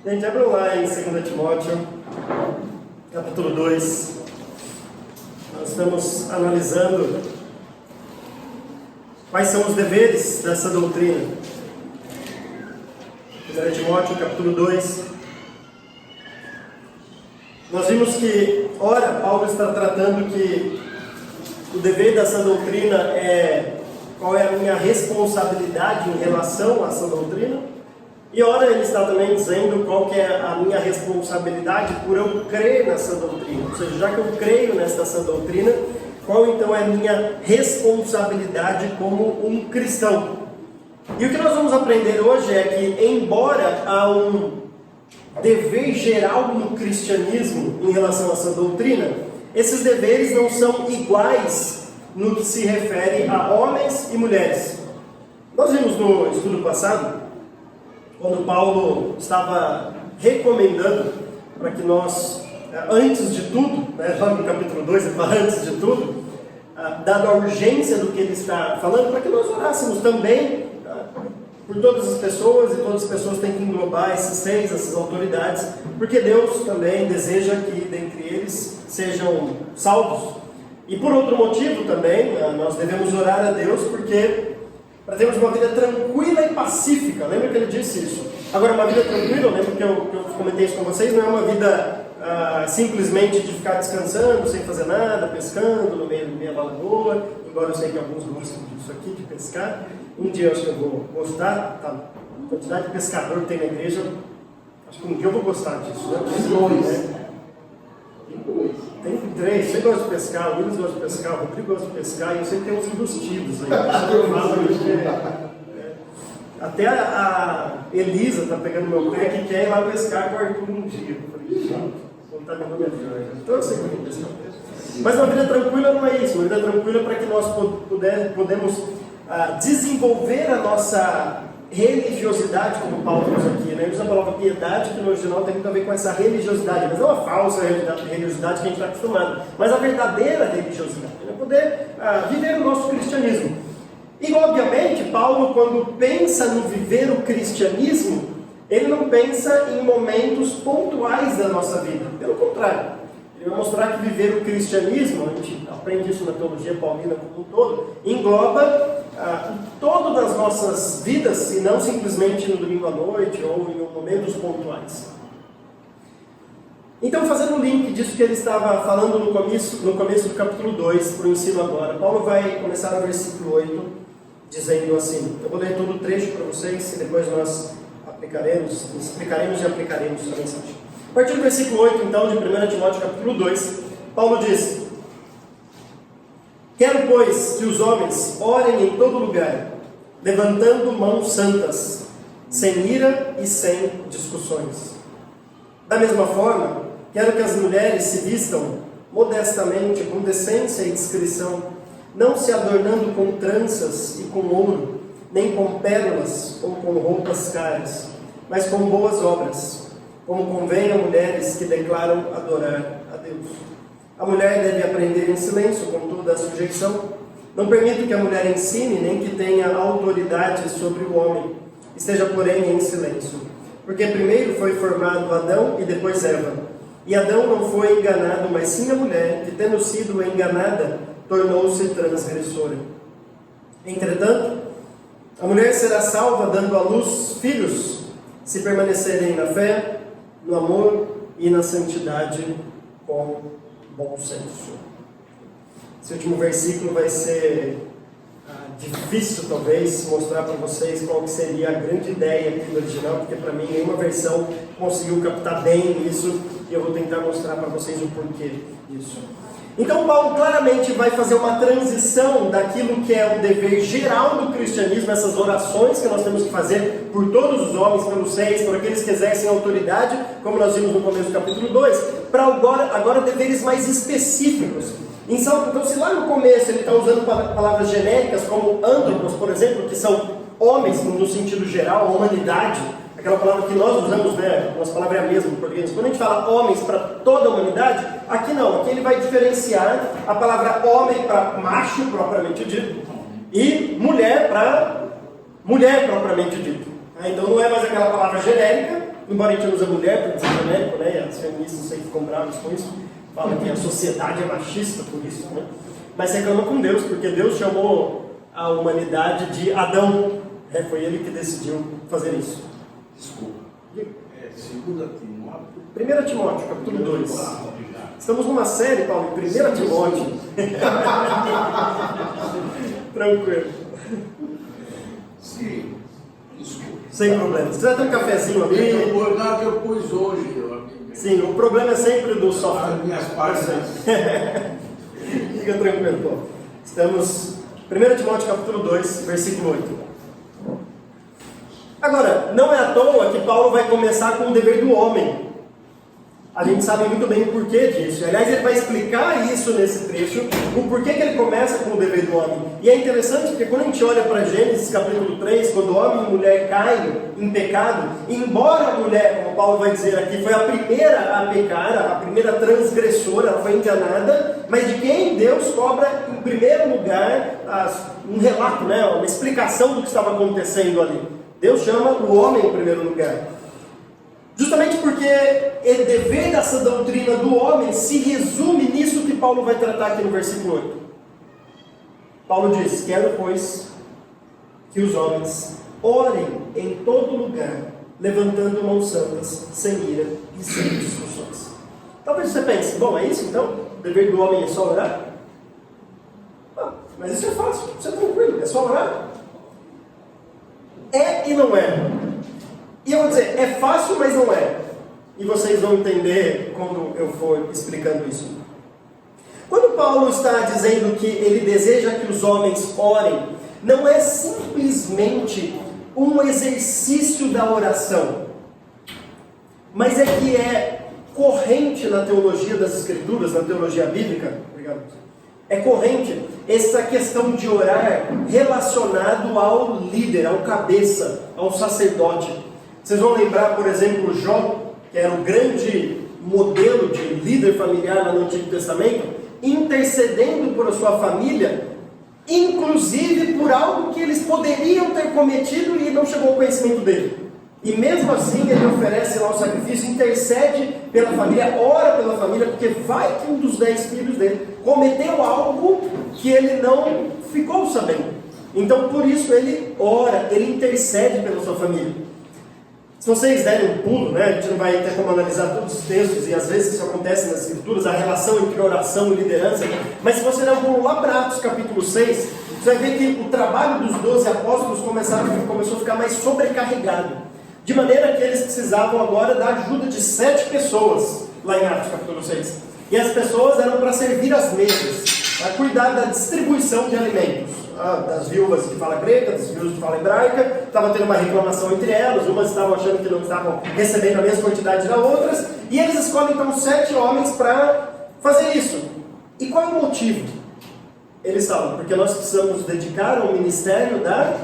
Gente, abram lá em 2 Timóteo, capítulo 2. Nós estamos analisando quais são os deveres dessa doutrina. 2 Timóteo, capítulo 2. Nós vimos que, ora, Paulo está tratando que o dever dessa doutrina é qual é a minha responsabilidade em relação a essa doutrina. E ora ele está também dizendo qual que é a minha responsabilidade por eu crer nessa doutrina. Ou seja, já que eu creio nessa doutrina, qual então é a minha responsabilidade como um cristão? E o que nós vamos aprender hoje é que, embora há um dever geral no cristianismo em relação a essa doutrina, esses deveres não são iguais no que se refere a homens e mulheres. Nós vimos no estudo passado, quando Paulo estava recomendando para que nós, antes de tudo, lá no capítulo 2 ele fala antes de tudo, dada a urgência do que ele está falando, para que nós orássemos também por todas as pessoas, e todas as pessoas têm que englobar esses reis, essas autoridades, porque Deus também deseja que dentre eles sejam salvos. E por outro motivo também, nós devemos orar a Deus, porque para termos uma vida tranquila e pacífica. Lembra que ele disse isso? Agora, uma vida tranquila, eu lembro que eu comentei isso com vocês, não é uma vida simplesmente de ficar descansando, sem fazer nada, pescando no meio da lagoa, embora eu sei que alguns gostam disso aqui, de pescar. Um dia eu acho que eu vou gostar, tá? A quantidade de pescador que tem na igreja, acho que um dia eu vou gostar disso, né? Tem 3, você gosta de pescar, o Willis gosta de pescar, o Rodrigo gosta de pescar, e eu sei que tem uns enrustidos aí. Até a Elisa está pegando meu pé que quer ir lá pescar com o Arthur um dia. Eu falei, não está me melhor. Então eu sei que eu vou pescar. Mas uma vida tranquila não é isso. Uma vida tranquila é para que nós podemos desenvolver a nossa religiosidade, como Paulo usa aqui, né? Ele usa a palavra piedade, que no original tem muito a ver com essa religiosidade, mas não a falsa religiosidade que a gente está acostumado, mas a verdadeira religiosidade, né? Poder viver o nosso cristianismo. E obviamente, Paulo, quando pensa no viver o cristianismo, ele não pensa em momentos pontuais da nossa vida, pelo contrário. Ele vai mostrar que viver o cristianismo, a gente aprende isso na teologia paulina como um todo, engloba todas as nossas vidas, e não simplesmente no domingo à noite ou em momentos pontuais. Então, fazendo um link disso que ele estava falando no começo do capítulo 2, para o ensino agora, Paulo vai começar no versículo 8, dizendo assim, eu vou ler todo o trecho para vocês, e depois nós explicaremos e aplicaremos a mensagem. A partir do versículo 8, então, de 1 Timóteo capítulo 2, Paulo diz: quero, pois, que os homens orem em todo lugar, levantando mãos santas, sem ira e sem discussões. Da mesma forma, quero que as mulheres se vistam modestamente, com decência e discrição, não se adornando com tranças e com ouro, nem com pérolas ou com roupas caras, mas com boas obras, como convém a mulheres que declaram adorar a Deus. A mulher deve aprender em silêncio, com toda a sujeição. Não permito que a mulher ensine, nem que tenha autoridade sobre o homem. Esteja, porém, em silêncio. Porque primeiro foi formado Adão e depois Eva. E Adão não foi enganado, mas sim a mulher, que tendo sido enganada, tornou-se transgressora. Entretanto, a mulher será salva dando à luz filhos, se permanecerem na fé, no amor e na santidade com bom senso. Esse último versículo vai ser difícil, talvez, mostrar para vocês qual que seria a grande ideia aqui do original, porque para mim nenhuma versão conseguiu captar bem isso, e eu vou tentar mostrar para vocês o porquê disso. Então Paulo claramente vai fazer uma transição daquilo que é o dever geral do cristianismo, essas orações que nós temos que fazer por todos os homens, pelos reis, por aqueles que exercem autoridade, como nós vimos no começo do capítulo 2, para agora deveres mais específicos. Então, se lá no começo ele está usando palavras genéricas como antropos, por exemplo, que são homens no sentido geral, a humanidade, aquela palavra que nós usamos, né, a nossa palavra é a mesma em português. Quando a gente fala homens para toda a humanidade, aqui não, aqui ele vai diferenciar a palavra homem para macho propriamente dito e mulher para mulher propriamente dito. Então não é mais aquela palavra genérica, embora a gente use a mulher para dizer genérico, né? As feministas não sei ficam bravas com isso, falam que a sociedade é machista por isso, né? Mas reclama com Deus, porque Deus chamou a humanidade de Adão. Foi ele que decidiu fazer isso. Desculpa. 2 Timóteo. 1 Timóteo, capítulo 2. Estamos numa série, Paulo, em 1 Timóteo. Tranquilo. Sim, desculpa. Sem problema. Você vai ter um cafezinho ali? Que eu pus hoje. Sim, o problema é sempre do software. As minhas páginas. Fica tranquilo, Paulo. Estamos 1 Timóteo capítulo 2, versículo 8. Agora, não é à toa que Paulo vai começar com o dever do homem. A gente sabe muito bem o porquê disso. Aliás, ele vai explicar isso nesse trecho, o porquê que ele começa com o dever do homem. E é interessante porque quando a gente olha para Gênesis capítulo 3, quando homem e mulher caem em pecado, embora a mulher, como Paulo vai dizer aqui, foi a primeira a pecar, a primeira transgressora, ela foi enganada, mas de quem Deus cobra em primeiro lugar um relato, né, uma explicação do que estava acontecendo ali. Deus chama o homem em primeiro lugar. Justamente porque o dever dessa doutrina do homem se resume nisso que Paulo vai tratar aqui no versículo 8. Paulo diz: quero, pois, que os homens orem em todo lugar, levantando mãos santas, sem ira e sem discussões. Talvez você pense: bom, é isso então? O dever do homem é só orar? Mas isso é fácil, isso é tranquilo, é só orar. É e não é. E eu vou dizer, é fácil, mas não é. E vocês vão entender quando eu for explicando isso. Quando Paulo está dizendo que ele deseja que os homens orem, não é simplesmente um exercício da oração, mas é que é corrente na teologia das Escrituras, na teologia bíblica. Obrigado. É corrente essa questão de orar relacionado ao líder, ao cabeça, ao sacerdote. Vocês vão lembrar, por exemplo, Jó, que era o grande modelo de líder familiar lá no Antigo Testamento, intercedendo por a sua família, inclusive por algo que eles poderiam ter cometido e não chegou ao conhecimento dele. E mesmo assim ele oferece lá o sacrifício, intercede pela família, ora pela família, porque vai que um dos 10 filhos dele cometeu algo que ele não ficou sabendo. Então por isso ele ora, ele intercede pela sua família. Se vocês derem um pulo, né, a gente não vai ter como analisar todos os textos, e às vezes isso acontece nas Escrituras, a relação entre oração e liderança, mas se você der um pulo lá para Atos capítulo 6, você vai ver que o trabalho dos 12 apóstolos começou a ficar mais sobrecarregado, de maneira que eles precisavam agora da ajuda de 7 pessoas, lá em Atos capítulo 6, e as pessoas eram para servir as mesas, para cuidar da distribuição de alimentos. Das viúvas de fala grega, das viúvas de fala hebraica, estava tendo uma reclamação entre elas, umas estavam achando que não estavam recebendo a mesma quantidade das outras, e eles escolhem então 7 homens para fazer isso. E qual é o motivo? Eles falam, porque nós precisamos nos dedicar ao ministério da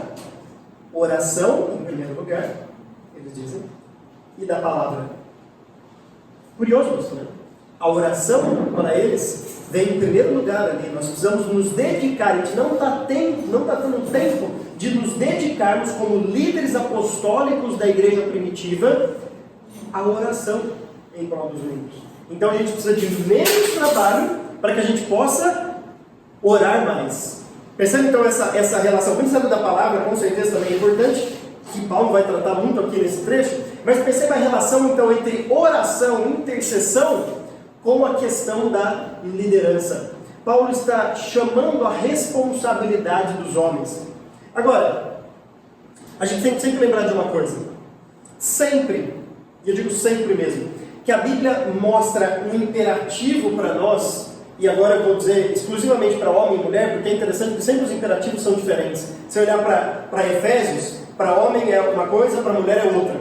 oração, em primeiro lugar, eles dizem, e da palavra. Curioso isso, né? A oração, para eles, vem em primeiro lugar ali. Nós precisamos nos dedicar. A gente não está tendo tempo de nos dedicarmos como líderes apostólicos da igreja primitiva à oração em prol dos membros. Então a gente precisa de menos trabalho para que a gente possa orar mais. Percebe então essa relação? Quando sabe da palavra, com certeza também é importante, que Paulo vai tratar muito aqui nesse trecho, mas perceba a relação então entre oração e intercessão com a questão da liderança. Paulo está chamando a responsabilidade dos homens. Agora, a gente tem que sempre lembrar de uma coisa. Sempre, e eu digo sempre mesmo, que a Bíblia mostra um imperativo para nós, e agora eu vou dizer exclusivamente para homem e mulher, porque é interessante que sempre os imperativos são diferentes. Se olhar para Efésios, para homem é uma coisa, para mulher é outra.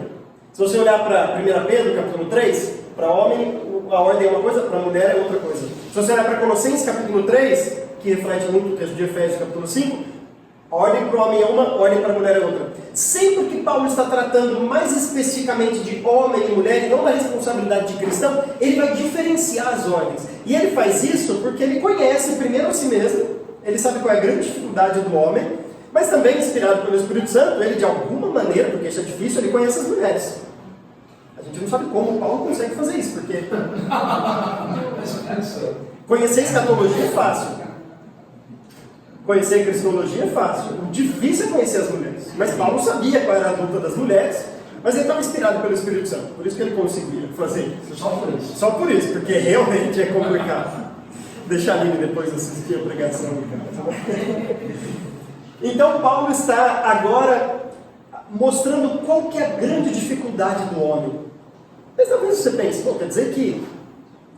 Se você olhar para 1 Pedro, capítulo 3, para homem a ordem é uma coisa, para a mulher é outra coisa. Se você olhar para Colossenses capítulo 3, que reflete muito o texto de Efésios capítulo 5, a ordem para o homem é uma, a ordem para a mulher é outra. Sempre que Paulo está tratando mais especificamente de homem e mulher, e não da responsabilidade de cristão, ele vai diferenciar as ordens. E ele faz isso porque ele conhece primeiro a si mesmo, ele sabe qual é a grande dificuldade do homem, mas também, inspirado pelo Espírito Santo, ele de alguma maneira, porque isso é difícil, ele conhece as mulheres. A gente não sabe como Paulo consegue fazer isso, porque conhecer escatologia é fácil. Conhecer cristologia é fácil. O difícil é conhecer as mulheres. Mas Paulo sabia qual era a luta das mulheres, mas ele estava inspirado pelo Espírito Santo. Por isso que ele conseguia fazer isso. Só por isso. Só por isso, porque realmente é complicado. Deixar a Aline depois assistir a pregação. Então Paulo está agora mostrando qual que é a grande dificuldade do homem. Mas talvez você pense, bom, quer dizer que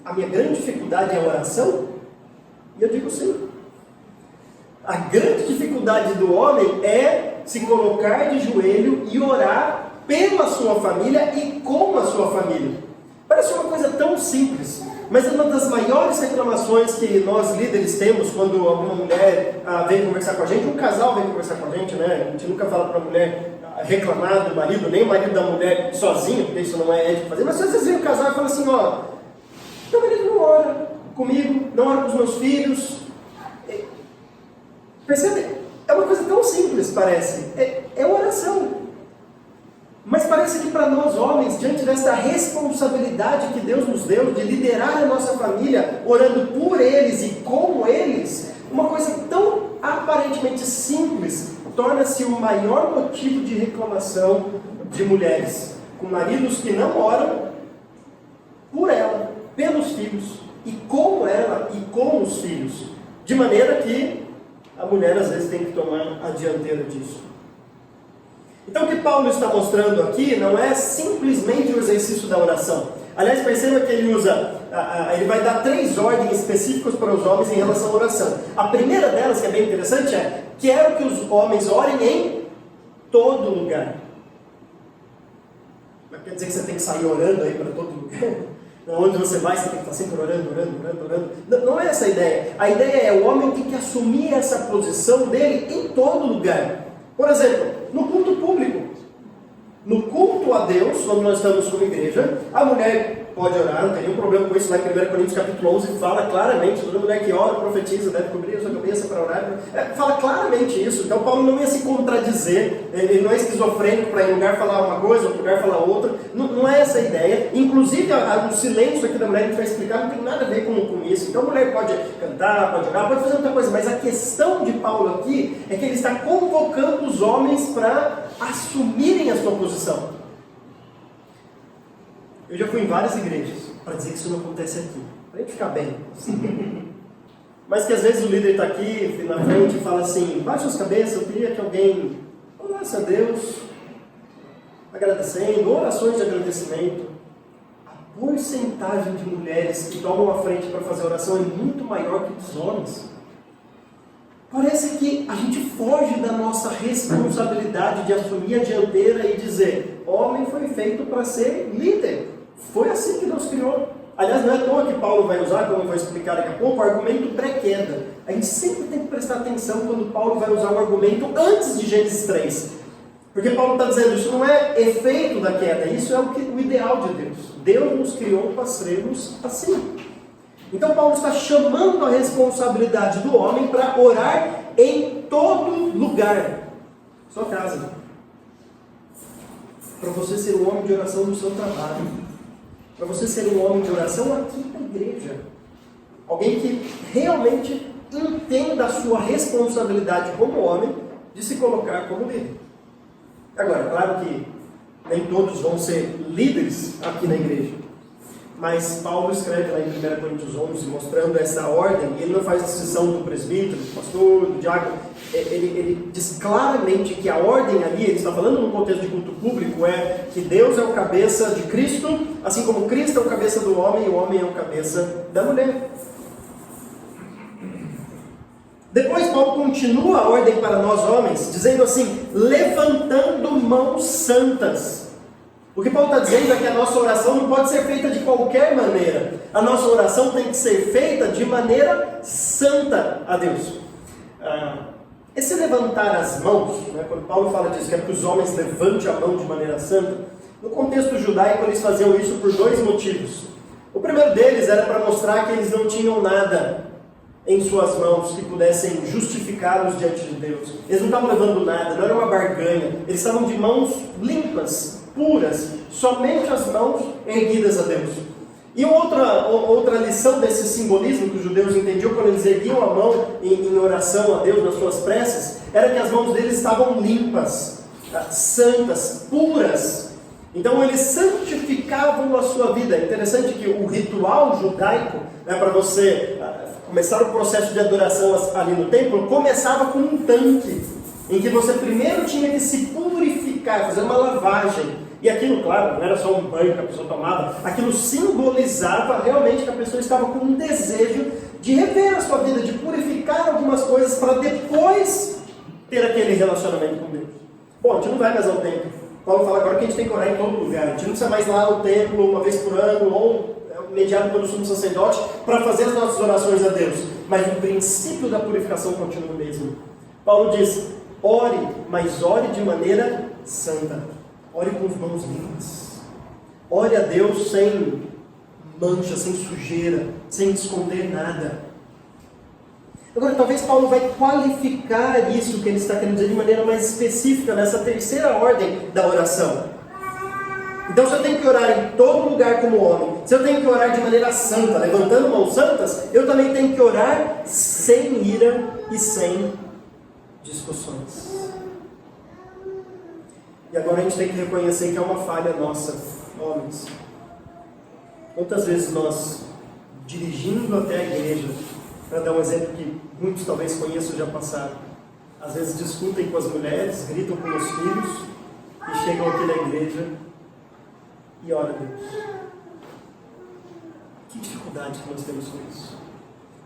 a minha grande dificuldade é a oração? E eu digo sim. A grande dificuldade do homem é se colocar de joelho e orar pela sua família e com a sua família. Parece uma coisa tão simples, mas é uma das maiores reclamações que nós líderes temos quando alguma mulher vem conversar com a gente, um casal vem conversar com a gente, né? A gente nunca fala para a mulher reclamar do marido, nem o marido da mulher sozinho, porque isso não é ético fazer, mas às vezes vem o casal e fala assim, ó, meu marido não ora comigo, não ora com os meus filhos. Percebe? É uma coisa tão simples, parece. É oração. Mas parece que para nós homens, diante dessa responsabilidade que Deus nos deu de liderar a nossa família, orando por eles e com eles, uma coisa tão aparentemente simples torna-se o maior motivo de reclamação de mulheres, com maridos que não oram por ela, pelos filhos, e com ela e com os filhos, de maneira que a mulher às vezes tem que tomar a dianteira disso. Então o que Paulo está mostrando aqui não é simplesmente o exercício da oração. Aliás, perceba que ele vai dar 3 ordens específicas para os homens em relação à oração. A primeira delas, que é bem interessante, é: quero que os homens orem em todo lugar. Mas quer dizer que você tem que sair orando aí para todo lugar? Onde você vai, você tem que estar sempre orando. Não é essa a ideia. A ideia é o homem tem que assumir essa posição dele em todo lugar. Por exemplo, no culto público. No culto a Deus, quando nós estamos como igreja, a mulher pode orar, não tem nenhum problema com isso. Lá em 1 Coríntios capítulo 11 fala claramente, toda mulher que ora, profetiza, deve cobrir a sua cabeça para orar. Fala claramente isso. Então Paulo não ia se contradizer, ele não é esquizofrênico para em um lugar falar uma coisa, outro lugar falar outra. Não é essa a ideia. Inclusive, o silêncio aqui da mulher, a gente vai explicar, não tem nada a ver com isso. Então a mulher pode cantar, pode orar, pode fazer outra coisa. Mas a questão de Paulo aqui é que ele está convocando os homens para assumirem a sua posição. Eu já fui em várias igrejas para dizer que isso não acontece aqui, para a gente ficar bem. Mas que às vezes o líder está aqui na frente e fala assim: baixa as cabeças, eu queria que alguém orasse a Deus, agradecendo, orações de agradecimento. A porcentagem de mulheres que tomam a frente para fazer oração é muito maior que dos homens. Parece que a gente foge da nossa responsabilidade de assumir a dianteira e dizer: homem foi feito para ser líder. Foi assim que Deus criou. Aliás, não é à toa que Paulo vai usar, como eu vou explicar daqui a pouco, o argumento pré-queda. A gente sempre tem que prestar atenção quando Paulo vai usar o argumento antes de Gênesis 3. Porque Paulo está dizendo, isso não é efeito da queda, isso é o ideal de Deus. Deus nos criou para sermos assim. Então Paulo está chamando a responsabilidade do homem para orar em todo lugar. Sua casa. Para você ser um homem de oração no seu trabalho. Para você ser um homem de oração aqui na igreja. Alguém que realmente entenda a sua responsabilidade como homem de se colocar como líder. Agora, claro que nem todos vão ser líderes aqui na igreja. Mas Paulo escreve lá em 1 Coríntios 11, mostrando essa ordem, e ele não faz distinção do presbítero, do pastor, do diácono. Ele diz claramente que a ordem ali, ele está falando no contexto de culto público, é que Deus é o cabeça de Cristo, assim como Cristo é o cabeça do homem, e o homem é o cabeça da mulher. Depois Paulo continua a ordem para nós homens, dizendo assim: levantando mãos santas. O que Paulo está dizendo é que a nossa oração não pode ser feita de qualquer maneira. A nossa oração tem que ser feita de maneira santa a Deus. Esse levantar as mãos, né, quando Paulo fala disso, que é que os homens levantem a mão de maneira santa, no contexto judaico eles faziam isso por 2 motivos. O primeiro deles era para mostrar que eles não tinham nada em suas mãos que pudessem justificá-los diante de Deus. Eles não estavam levando nada, não era uma barganha. Eles estavam de mãos limpas puras, somente as mãos erguidas a Deus. E outra lição desse simbolismo que os judeus entendiam quando eles erguiam a mão em oração a Deus nas suas preces, era que as mãos deles estavam limpas, santas, puras. Então eles santificavam a sua vida. É interessante que o ritual judaico, para você começar o processo de adoração ali no templo, começava com um tanque, em que você primeiro tinha que se purificar, fazer uma lavagem. E aquilo, claro, não era só um banho que a pessoa tomava, aquilo simbolizava realmente que a pessoa estava com um desejo de rever a sua vida, de purificar algumas coisas para depois ter aquele relacionamento com Deus. Bom, a gente não vai mais ao templo. Paulo fala agora que a gente tem que orar em todo lugar. A gente não precisa mais ir lá ao templo uma vez por ano, ou mediado pelo sumo sacerdote, para fazer as nossas orações a Deus. Mas o princípio da purificação continua o mesmo. Paulo diz, ore, mas ore de maneira santa. Ore com as mãos limpas. Ore a Deus sem mancha, sem sujeira, sem esconder nada. Agora, talvez Paulo vai qualificar isso que ele está querendo dizer de maneira mais específica nessa terceira ordem da oração. Então, se eu tenho que orar em todo lugar como homem, se eu tenho que orar de maneira santa, levantando mãos santas, eu também tenho que orar sem ira e sem discussões. E agora a gente tem que reconhecer que é uma falha nossa, homens. Quantas vezes nós, dirigindo até a igreja, para dar um exemplo que muitos talvez conheçam já passaram, às vezes discutem com as mulheres, gritam com os filhos, e chegam aqui na igreja e oram a Deus. Que dificuldade que nós temos com isso.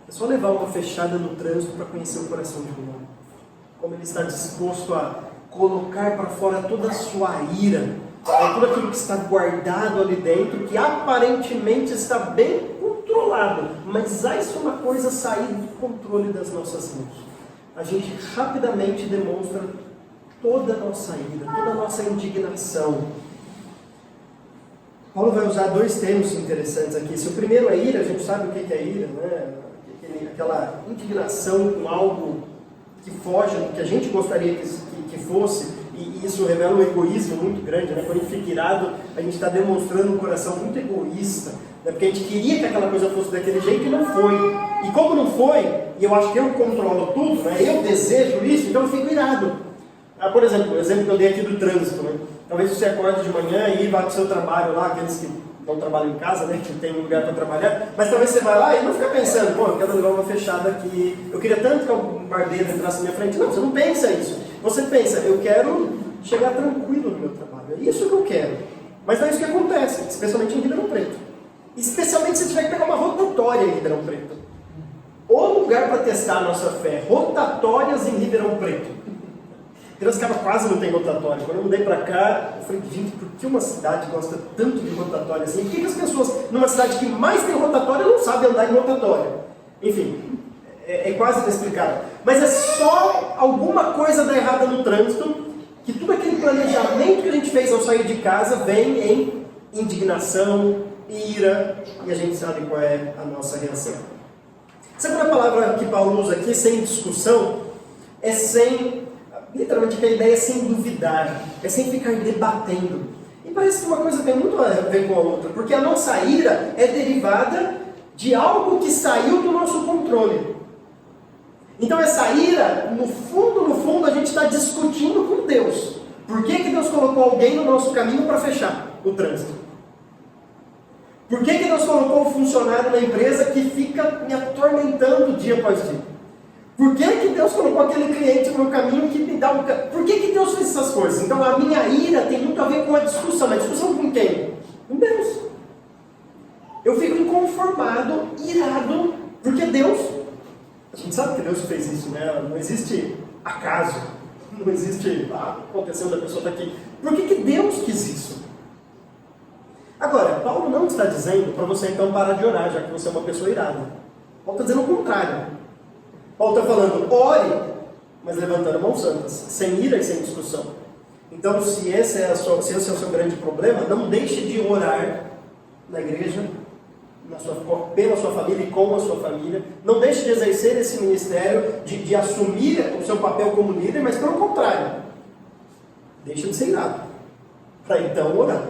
É só levar uma fechada no trânsito para conhecer o coração de um homem. Como ele está disposto a colocar para fora toda a sua ira, tudo aquilo que está guardado ali dentro, que aparentemente está bem controlado, mas há isso uma coisa sair do controle das nossas mãos. A gente rapidamente demonstra toda a nossa ira, toda a nossa indignação. Paulo vai usar dois termos interessantes aqui. Se o primeiro é ira, a gente sabe o que é ira, né? Aquela indignação com algo que foge do que a gente gostaria que fosse, e isso revela um egoísmo muito grande, né? Quando a gente fica irado, a gente está demonstrando um coração muito egoísta, né? Porque a gente queria que aquela coisa fosse daquele jeito e não foi. E como não foi, e eu acho que eu controlo tudo, né? Eu desejo isso, então eu fico irado. Por exemplo, o exemplo que eu dei aqui do trânsito, né? Talvez você acorde de manhã e vá para o seu trabalho lá, aqueles que não trabalham em casa, né, que tem um lugar para trabalhar, mas talvez você vá lá e não fica pensando, pô, eu quero levar uma fechada aqui, eu queria tanto que um barbeiro entrasse na minha frente. Não, você não pensa isso. Você pensa, eu quero chegar tranquilo no meu trabalho, é isso que eu quero. Mas não é isso que acontece, especialmente em Ribeirão Preto. Especialmente se tiver que pegar uma rotatória em Ribeirão Preto. O lugar para testar a nossa fé, rotatórias em Ribeirão Preto. Piracicaba quase não tem rotatória. Quando eu mudei para cá, eu falei, gente, por que uma cidade gosta tanto de rotatória assim? Por que as pessoas, numa cidade que mais tem rotatória, não sabem andar em rotatória? Enfim, é quase inexplicável. Mas é só alguma coisa da errada no trânsito, que tudo aquele planejamento que a gente fez ao sair de casa vem em indignação, ira, e a gente sabe qual é a nossa reação. A segunda palavra que Paulo usa aqui, sem discussão, é sem... Literalmente a ideia é sem duvidar, é sem ficar debatendo. E parece que uma coisa tem muito a ver com a outra, porque a nossa ira é derivada de algo que saiu do nosso controle. Então essa ira, no fundo, a gente está discutindo com Deus. Por que Deus colocou alguém no nosso caminho para fechar o trânsito? Por que Deus colocou um funcionário na empresa que fica me atormentando dia após dia? Por que Deus colocou aquele cliente no meu caminho que me dá um... Por que Deus fez essas coisas? Então a minha ira tem muito a ver com a discussão. Mas discussão com quem? Com Deus. Eu fico inconformado, irado, porque Deus... A gente sabe que Deus fez isso, né? Não existe acaso. Não existe... aconteceu da pessoa estar aqui. Por que Deus quis isso? Agora, Paulo não está dizendo para você então parar de orar, já que você é uma pessoa irada. Paulo está dizendo o contrário. Paulo está falando, ore, mas levantando mãos santas, sem ira e sem discussão. Então, se esse é o seu grande problema, não deixe de orar na igreja, pela sua família e com a sua família. Não deixe de exercer esse ministério, de assumir o seu papel como líder, mas pelo contrário, deixe de ser irado. para então orar.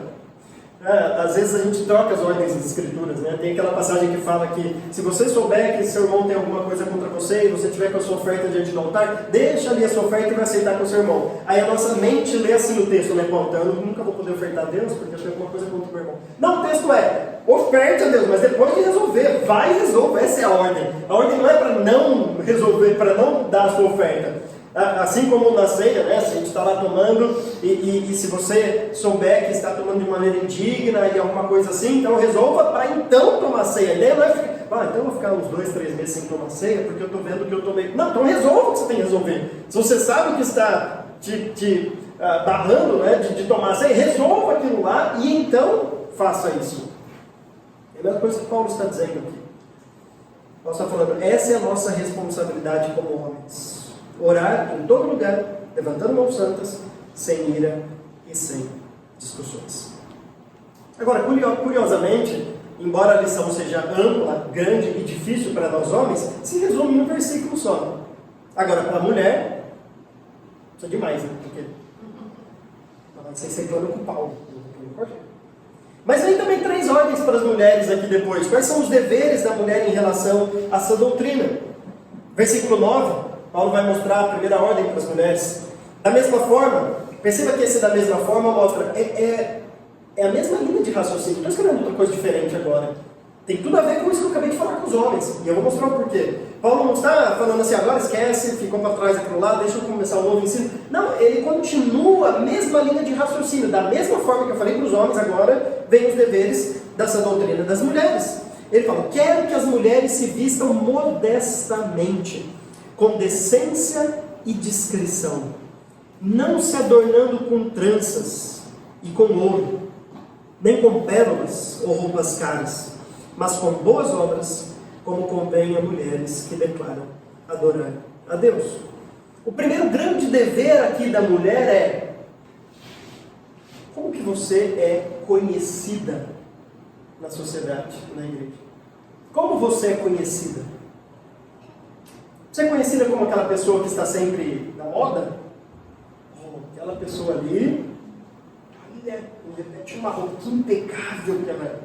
Às vezes a gente troca as ordens das escrituras, né? Tem aquela passagem que fala que se você souber que seu irmão tem alguma coisa contra você e você tiver com a sua oferta diante do altar, deixa ali a sua oferta e vai aceitar com o seu irmão. Aí a nossa mente lê assim o texto, né? Então, eu nunca vou poder ofertar a Deus porque eu tenho alguma coisa contra o meu irmão. Não, o texto é, oferte a Deus, mas depois de resolver, vai e resolva, essa é a ordem. A ordem não é para não resolver, para não dar a sua oferta. Assim como na ceia, né? Se a gente está lá tomando e se você souber que está tomando de maneira indigna e alguma coisa assim, então resolva para então tomar ceia. Não é ficar, então eu vou ficar uns 2, 3 meses sem tomar ceia porque eu estou vendo que eu tomei. Não, então resolva o que você tem que resolver. Se você sabe que está te barrando, né, de tomar ceia, resolva aquilo lá e então faça isso. É a mesma coisa que Paulo está dizendo aqui. Paulo está falando, essa é a nossa responsabilidade como homens. Orar em todo lugar, levantando mãos santas, sem ira e sem discussões. Agora, curiosamente, embora a lição seja ampla, grande e difícil para nós homens, se resume em um versículo só. Agora, para a mulher, isso é demais, né? Porque ela vai ser secando com Paulo. Mas vem também 3 ordens para as mulheres aqui depois. Quais são os deveres da mulher em relação a essa doutrina? Versículo 9. Paulo vai mostrar a primeira ordem para as mulheres. Da mesma forma, perceba que esse da mesma forma mostra, é a mesma linha de raciocínio. Estou escrevendo outra coisa diferente agora. Tem tudo a ver com isso que eu acabei de falar com os homens. E eu vou mostrar o porquê. Paulo não está falando assim, agora esquece, ficou para trás aquilo lá, deixa eu começar um novo ensino. Não, ele continua a mesma linha de raciocínio. Da mesma forma que eu falei para os homens, agora vem os deveres dessa doutrina das mulheres. Ele fala, quero que as mulheres se vistam modestamente, com decência e discrição, não se adornando com tranças e com ouro, nem com pérolas ou roupas caras, mas com boas obras, como convém a mulheres que declaram adorar a Deus. O primeiro grande dever aqui da mulher é como que você é conhecida na sociedade, na igreja? Como você é conhecida? Você é conhecida como aquela pessoa que está sempre na moda? Aquela pessoa ali, tinha uma roupa impecável que ela é.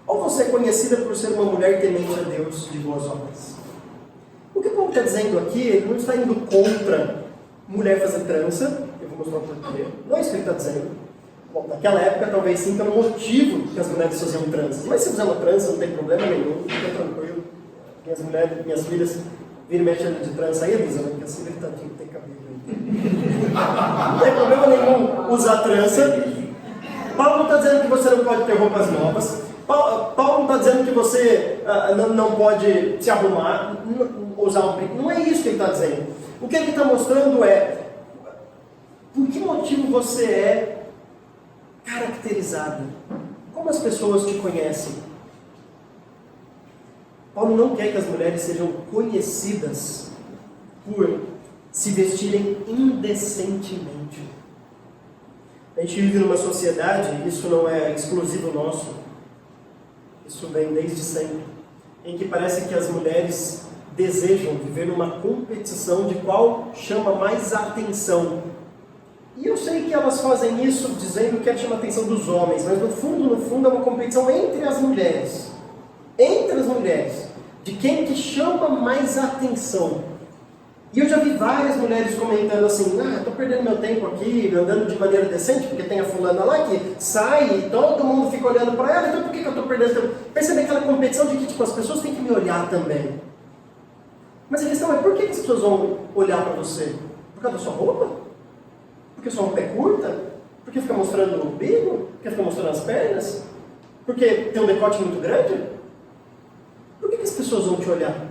Ou você é conhecida por ser uma mulher temente a Deus de boas obras? O que Paulo está dizendo aqui, ele não está indo contra mulher fazer trança, eu vou mostrar o porquê. Não é isso que ele está dizendo. Bom, naquela época talvez sim pelo motivo que as mulheres faziam tranças. Mas se fizer uma trança não tem problema nenhum, fica tranquilo. Minhas filhas vira mexendo de trança aí, Elisa, porque assim ele tadinho tem cabelo. Não tem problema nenhum usar trança. Paulo não está dizendo que você não pode ter roupas novas. Paulo não está dizendo que você não pode se arrumar, usar um brinco. Não é isso que ele está dizendo. O que ele está mostrando é por que motivo você é caracterizado. Como as pessoas te conhecem. Paulo não quer que as mulheres sejam conhecidas por se vestirem indecentemente. A gente vive numa sociedade, isso não é exclusivo nosso, isso vem desde sempre, em que parece que as mulheres desejam viver numa competição de qual chama mais atenção. E eu sei que elas fazem isso dizendo que chama a atenção dos homens, mas no fundo é uma competição entre as mulheres. Entre as mulheres, de quem que chama mais atenção. E eu já vi várias mulheres comentando assim, estou perdendo meu tempo aqui, andando de maneira decente, porque tem a fulana lá que sai e todo mundo fica olhando para ela, então por que eu estou perdendo tempo? Percebe aquela competição de que as pessoas têm que me olhar também. Mas a questão é, por que as pessoas vão olhar para você? Por causa da sua roupa? Porque sua roupa é curta? Porque fica mostrando o umbigo? Porque fica mostrando as pernas? Porque tem um decote muito grande? Por que as pessoas vão te olhar?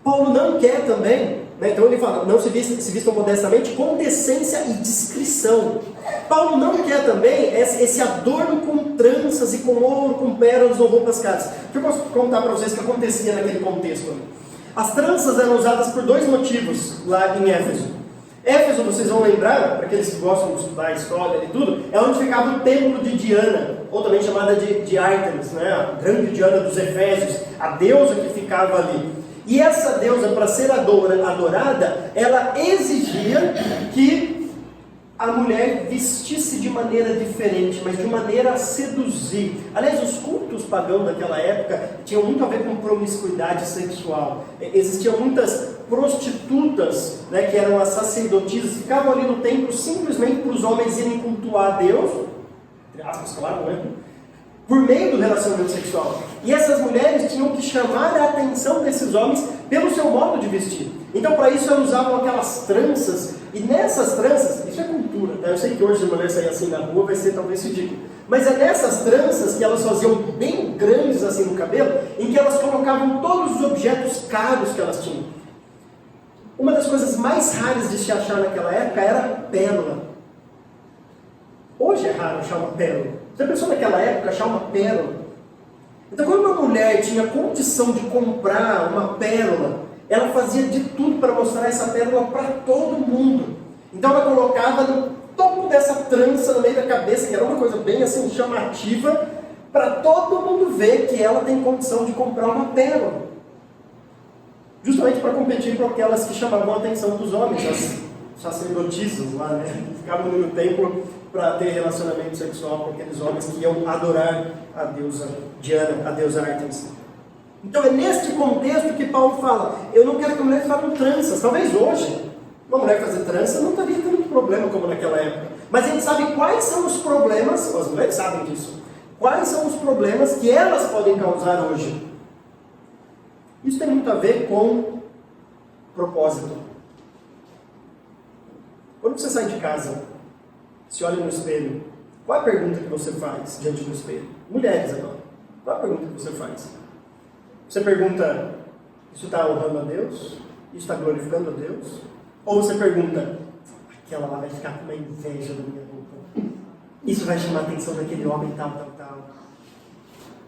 Paulo não quer também, né? Então ele fala, não se vistam modestamente, com decência e discrição. Paulo não quer também esse adorno com tranças e com ouro, com pérolas ou roupas caras. Deixa eu contar para vocês o que acontecia naquele contexto. As tranças eram usadas por 2 motivos lá em Éfeso. Éfeso, vocês vão lembrar, para aqueles que gostam de estudar história e tudo, é onde ficava o templo de Diana, ou também chamada de Ártemis, né? A grande Diana dos Efésios, a deusa que ficava ali. E essa deusa, para ser adorada, ela exigia que a mulher vestisse de maneira diferente, mas de maneira a seduzir. Aliás, os cultos pagãos daquela época tinham muito a ver com promiscuidade sexual. Existiam muitas prostitutas, né, que eram as sacerdotisas, ficavam ali no templo simplesmente para os homens irem cultuar a Deus, entre aspas, claro, né? Por meio do relacionamento sexual. E essas mulheres tinham que chamar a atenção desses homens pelo seu modo de vestir. Então, para isso, elas usavam aquelas tranças. E nessas tranças, isso é cultura, tá? Eu sei que hoje, se a mulher sair assim na rua, vai ser talvez ridículo. Mas é nessas tranças que elas faziam bem grandes assim no cabelo, em que elas colocavam todos os objetos caros que elas tinham. Uma das coisas mais raras de se achar naquela época era pérola. Hoje é raro achar uma pérola. Você pensou naquela época achar uma pérola? Então, quando uma mulher tinha condição de comprar uma pérola, ela fazia de tudo para mostrar essa pérola para todo mundo. Então ela colocava no topo dessa trança no meio da cabeça, que era uma coisa bem assim chamativa, para todo mundo ver que ela tem condição de comprar uma pérola. Justamente para competir com aquelas que chamavam a atenção dos homens, as sacerdotisas lá, né? Que ficavam no templo para ter relacionamento sexual com aqueles homens que iam adorar a deusa Diana, a deusa Ártemis. Então é neste contexto que Paulo fala, eu não quero que a mulher faça tranças. Talvez hoje, uma mulher fazer trança não estaria tendo problema como naquela época. Mas a gente sabe quais são os problemas, as mulheres sabem disso, quais são os problemas que elas podem causar hoje. Isso tem muito a ver com propósito. Quando você sai de casa, se olha no espelho, qual é a pergunta que você faz diante do espelho? Mulheres agora, qual é a pergunta que você faz? Você pergunta, isso está honrando a Deus? Isso está glorificando a Deus? Ou você pergunta, aquela lá vai ficar com uma inveja da minha roupa. Isso vai chamar a atenção daquele homem tal.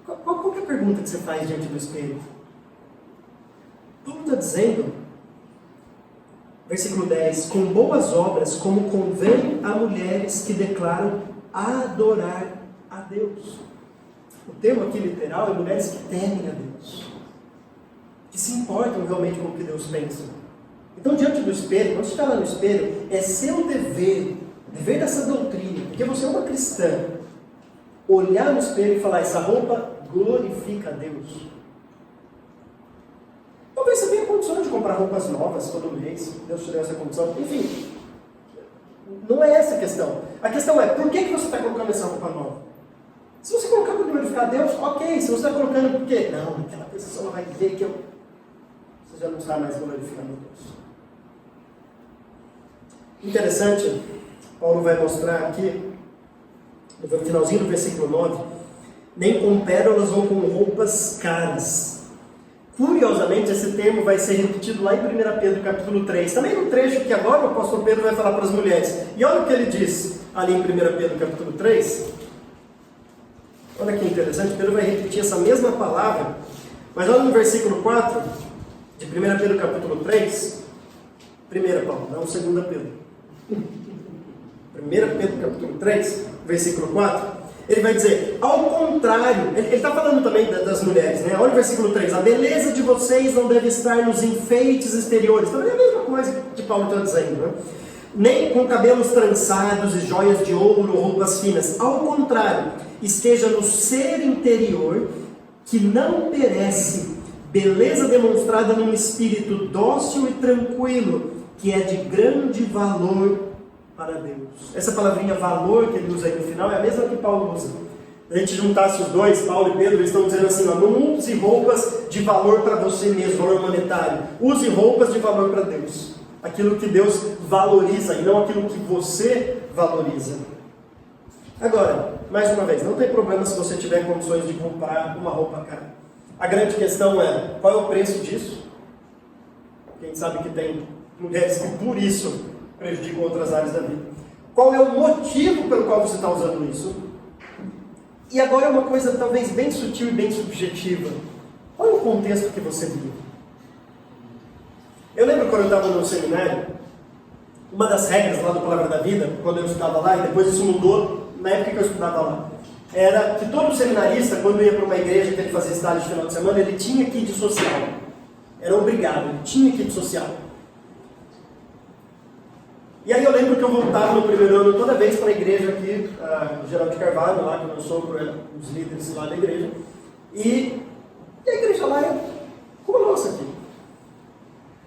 Qual que é a pergunta que você faz diante do espelho? Paulo está dizendo, versículo 10, com boas obras, como convém a mulheres que declaram adorar a Deus. O termo aqui literal é mulheres que temem a Deus, que se importam realmente com o que Deus pensa. Então, diante do espelho, quando você está lá no espelho, é seu dever dessa doutrina, porque você é uma cristã, olhar no espelho e falar, essa roupa glorifica a Deus. Talvez você tenha condições de comprar roupas novas todo mês, Deus te deu essa condição, enfim, não é essa a questão. A questão é, por que você está colocando essa roupa nova? Se você colocar para glorificar a Deus, ok. Se você está colocando por quê? Não, aquela pessoa vai ver que você já não está mais glorificando a Deus. Interessante, Paulo vai mostrar aqui, no finalzinho do versículo 9, nem com pérolas ou com roupas caras. Curiosamente, esse termo vai ser repetido lá em 1 Pedro capítulo 3, também no trecho que agora o apóstolo Pedro vai falar para as mulheres. E olha o que ele diz ali em 1 Pedro capítulo 3. Olha que interessante, Pedro vai repetir essa mesma palavra, mas olha no versículo 4 de 1 Pedro capítulo 3, 1 Paulo, não 2 Pedro. 1 Pedro capítulo 3, versículo 4, ele vai dizer, ao contrário, ele está falando também das mulheres, né? Olha o versículo 3, a beleza de vocês não deve estar nos enfeites exteriores, também é a mesma coisa que Paulo está dizendo, né? Nem com cabelos trançados e joias de ouro ou roupas finas, ao contrário, esteja no ser interior, que não perece, beleza demonstrada num espírito dócil e tranquilo, que é de grande valor para Deus. Essa palavrinha valor que ele usa aí no final é a mesma que Paulo usa. Se a gente juntasse os dois, Paulo e Pedro, eles estão dizendo assim, ó, não use roupas de valor para você mesmo, valor monetário. Use roupas de valor para Deus. Aquilo que Deus valoriza e não aquilo que você valoriza. Agora, mais uma vez, não tem problema se você tiver condições de comprar uma roupa cara. A grande questão é, qual é o preço disso? Quem sabe que tem mulheres que por isso prejudicam outras áreas da vida. Qual é o motivo pelo qual você está usando isso? E agora é uma coisa talvez bem sutil e bem subjetiva. Qual é o contexto que você vive? Eu lembro quando eu estava no seminário, uma das regras lá do Palavra da Vida, quando eu estudava lá, e depois isso mudou na época que eu estudava lá, era que todo seminarista, quando ia para uma igreja que ele fazia estágio de final de semana, ele tinha que ir de social. Era obrigado, ele tinha que ir de social. E aí eu lembro que eu voltava no primeiro ano toda vez para a igreja aqui, Geraldo de Carvalho, lá que o meu sogro era um dos líderes lá da igreja. E a igreja lá é como a nossa aqui.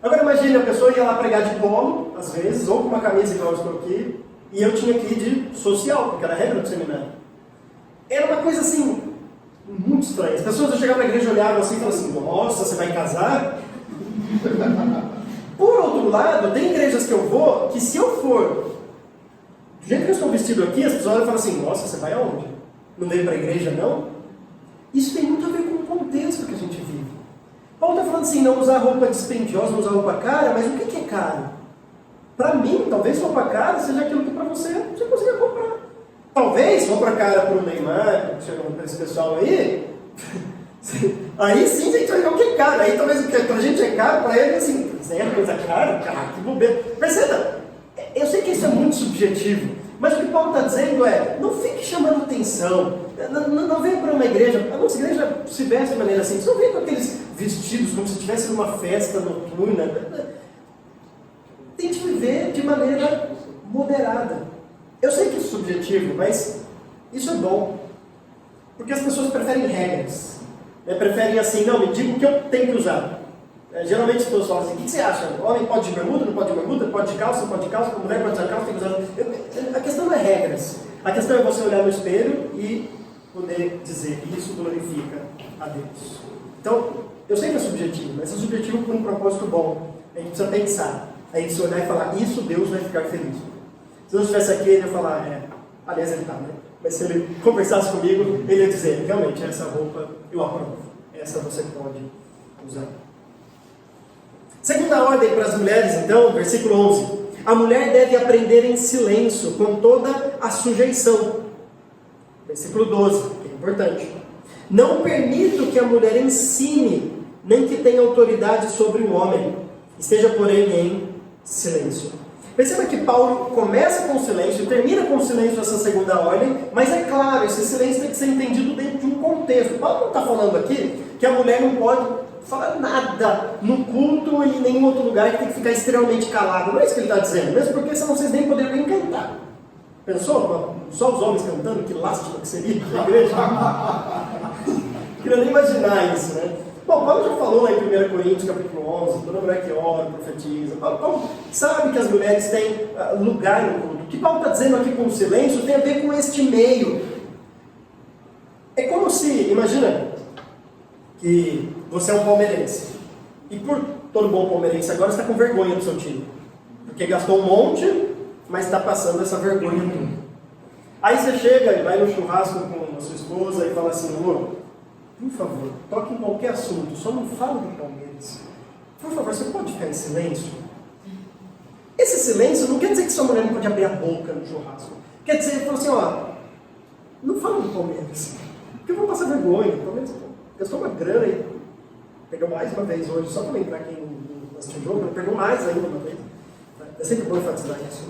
Agora imagine, a pessoa ia lá pregar de polo, às vezes, ou com uma camisa igual eu estou aqui, e eu tinha que ir de social, porque era a regra do seminário. Era uma coisa assim, muito estranha. As pessoas iam chegar na igreja, olhavam assim e falavam assim, nossa, você vai casar? Por outro lado, tem igrejas que eu vou, que se eu for do jeito que eu estou vestido aqui, as pessoas falam assim, nossa, você vai aonde? Não veio para a igreja, não? Isso tem muito a ver com o contexto que a gente vive. Paulo está falando assim, não usar roupa dispendiosa, não usar roupa cara, mas o que é caro? Para mim, talvez roupa cara seja aquilo que para você consiga comprar. Talvez roupa cara para o Neymar, para esse pessoal aí, aí sim a gente vai ver o que é caro. Aí talvez o que para a gente é caro, para ele assim, isso aí é coisa cara, que bobeira. Perceba, eu sei que isso é muito subjetivo, mas o que Paulo está dizendo é, não fique chamando atenção, não venha para uma igreja, a nossa igreja se veste de maneira assim, não venha com aqueles vestidos como se estivesse numa festa noturna. Tente viver de maneira moderada. Eu sei que isso é subjetivo, mas isso é bom, porque as pessoas preferem regras, preferem assim, não, me diga o que eu tenho que usar. Geralmente as pessoas falam assim, o que você acha? O homem pode de bermuda, não pode de bermuda? Pode de calça, não pode de calça? A mulher pode usar calça, tem que usar... A questão não é regras. A questão é você olhar no espelho e poder dizer que isso glorifica a Deus. Então, eu sei que é subjetivo, mas é subjetivo por um propósito bom. A gente precisa pensar. A gente olhar e falar, isso Deus vai ficar feliz. Se eu estivesse aqui, ele ia falar, aliás ele está, né? Mas se ele conversasse comigo, ele ia dizer, realmente, essa roupa eu aprovo. Essa você pode usar. Segunda ordem para as mulheres, então, versículo 11. A mulher deve aprender em silêncio, com toda a sujeição. Versículo 12, que é importante. Não permito que a mulher ensine, nem que tenha autoridade sobre o homem. Esteja, porém, em silêncio. Perceba que Paulo começa com silêncio, termina com silêncio essa segunda ordem, mas é claro, esse silêncio tem que ser entendido dentro de um contexto. Paulo não está falando aqui que a mulher não pode falar nada no culto e em nenhum outro lugar, que tem que ficar extremamente calado. Não é isso que ele está dizendo, mesmo porque senão vocês nem poderiam nem cantar. Pensou? Só os homens cantando, que lástima que seria na igreja. Queria nem imaginar isso, né? Bom, Paulo já falou lá em 1 Coríntios, capítulo 11, toda mulher que ora, profetiza. Paulo sabe que as mulheres têm lugar no culto. O que Paulo está dizendo aqui com o silêncio tem a ver com este meio. É como se, imagina, que você é um palmeirense. E por todo bom palmeirense agora está com vergonha do seu time. Porque gastou um monte, mas está passando essa vergonha toda. Aí você chega e vai no churrasco com a sua esposa e fala assim, amor, por favor, toque em qualquer assunto, só não fala do Palmeiras. Por favor, você pode ficar em silêncio? Esse silêncio não quer dizer que sua mulher não pode abrir a boca no churrasco. Quer dizer, ele falou assim, não fala do Palmeiras, porque eu vou passar vergonha. O Palmeiras gastou uma grana e pegou mais uma vez hoje, só para lembrar quem não assistiu o jogo, pegou mais ainda uma vez. É sempre bom enfatizar isso.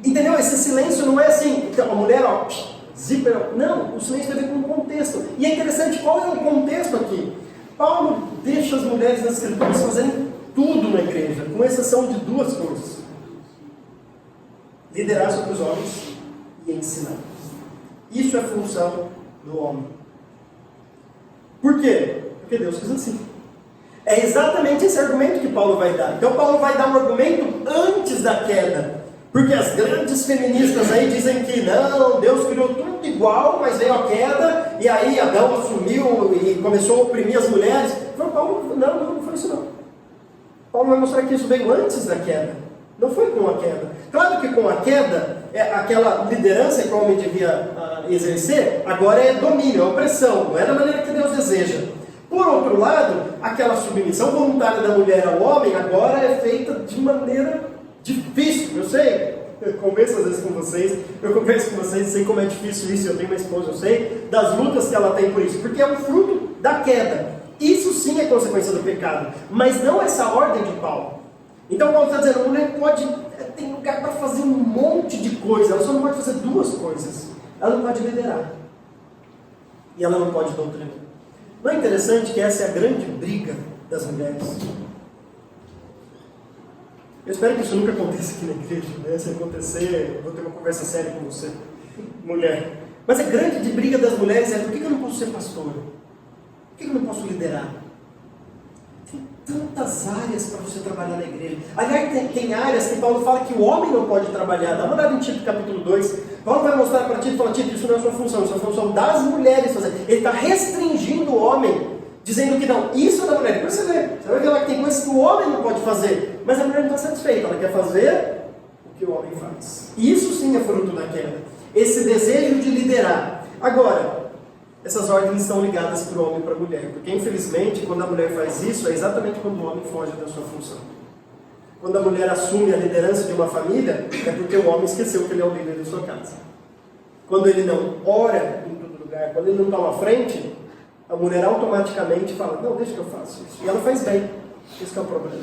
Entendeu? Esse silêncio não é assim, então a mulher, zíper, não, o silêncio tem a ver com o contexto. E é interessante, qual é o contexto aqui? Paulo deixa as mulheres nas escrituras fazerem tudo na igreja, com exceção de duas coisas: liderar sobre os homens e ensinar. Isso é função do homem. Por quê? Porque Deus quis assim. É exatamente esse argumento que Paulo vai dar. Então Paulo vai dar um argumento antes da queda. Porque as grandes feministas aí dizem que não, Deus criou tudo igual, mas veio a queda, e aí Adão assumiu e começou a oprimir as mulheres. Paulo, não foi isso não. Paulo vai mostrar que isso veio antes da queda. Não foi com a queda. Claro que com a queda, aquela liderança que o homem devia exercer, agora é domínio, é opressão, não é da maneira que Deus deseja. Por outro lado, aquela submissão voluntária da mulher ao homem agora é feita de maneira difícil, eu sei. Eu converso às vezes com vocês, sei como é difícil isso, eu tenho uma esposa, eu sei das lutas que ela tem por isso, porque é um fruto da queda. Isso sim é consequência do pecado, mas não essa ordem de Paulo. Então Paulo está dizendo, a mulher tem lugar para fazer um monte de coisa, ela só não pode fazer duas coisas. Ela não pode liderar e ela não pode doutrinar. Não é interessante que essa é a grande briga das mulheres? Eu espero que isso nunca aconteça aqui na igreja, né? Se acontecer, eu vou ter uma conversa séria com você, mulher. Mas a grande briga das mulheres é: por que eu não posso ser pastora? Por que eu não posso liderar? Tem tantas áreas para você trabalhar na igreja. Aliás, tem áreas que Paulo fala que o homem não pode trabalhar. Dá uma olhada em Tito capítulo 2. Paulo vai mostrar para Tito e fala: Tito, isso não é a sua função, isso é a função das mulheres fazer. Ele está restringindo o homem, dizendo que não, isso é da mulher. Depois você vai ver lá que tem coisas que o homem não pode fazer, mas a mulher não está satisfeita, ela quer fazer o que o homem faz. Isso sim é fruto da queda, esse desejo de liderar. Agora, essas ordens estão ligadas para o homem e para a mulher, porque infelizmente quando a mulher faz isso, é exatamente quando o homem foge da sua função. Quando a mulher assume a liderança de uma família, é porque o homem esqueceu que ele é o líder de sua casa. Quando ele não ora em todo lugar, quando ele não toma frente, a mulher automaticamente fala: não, deixa que eu faço isso. E ela faz bem. Esse que é o problema.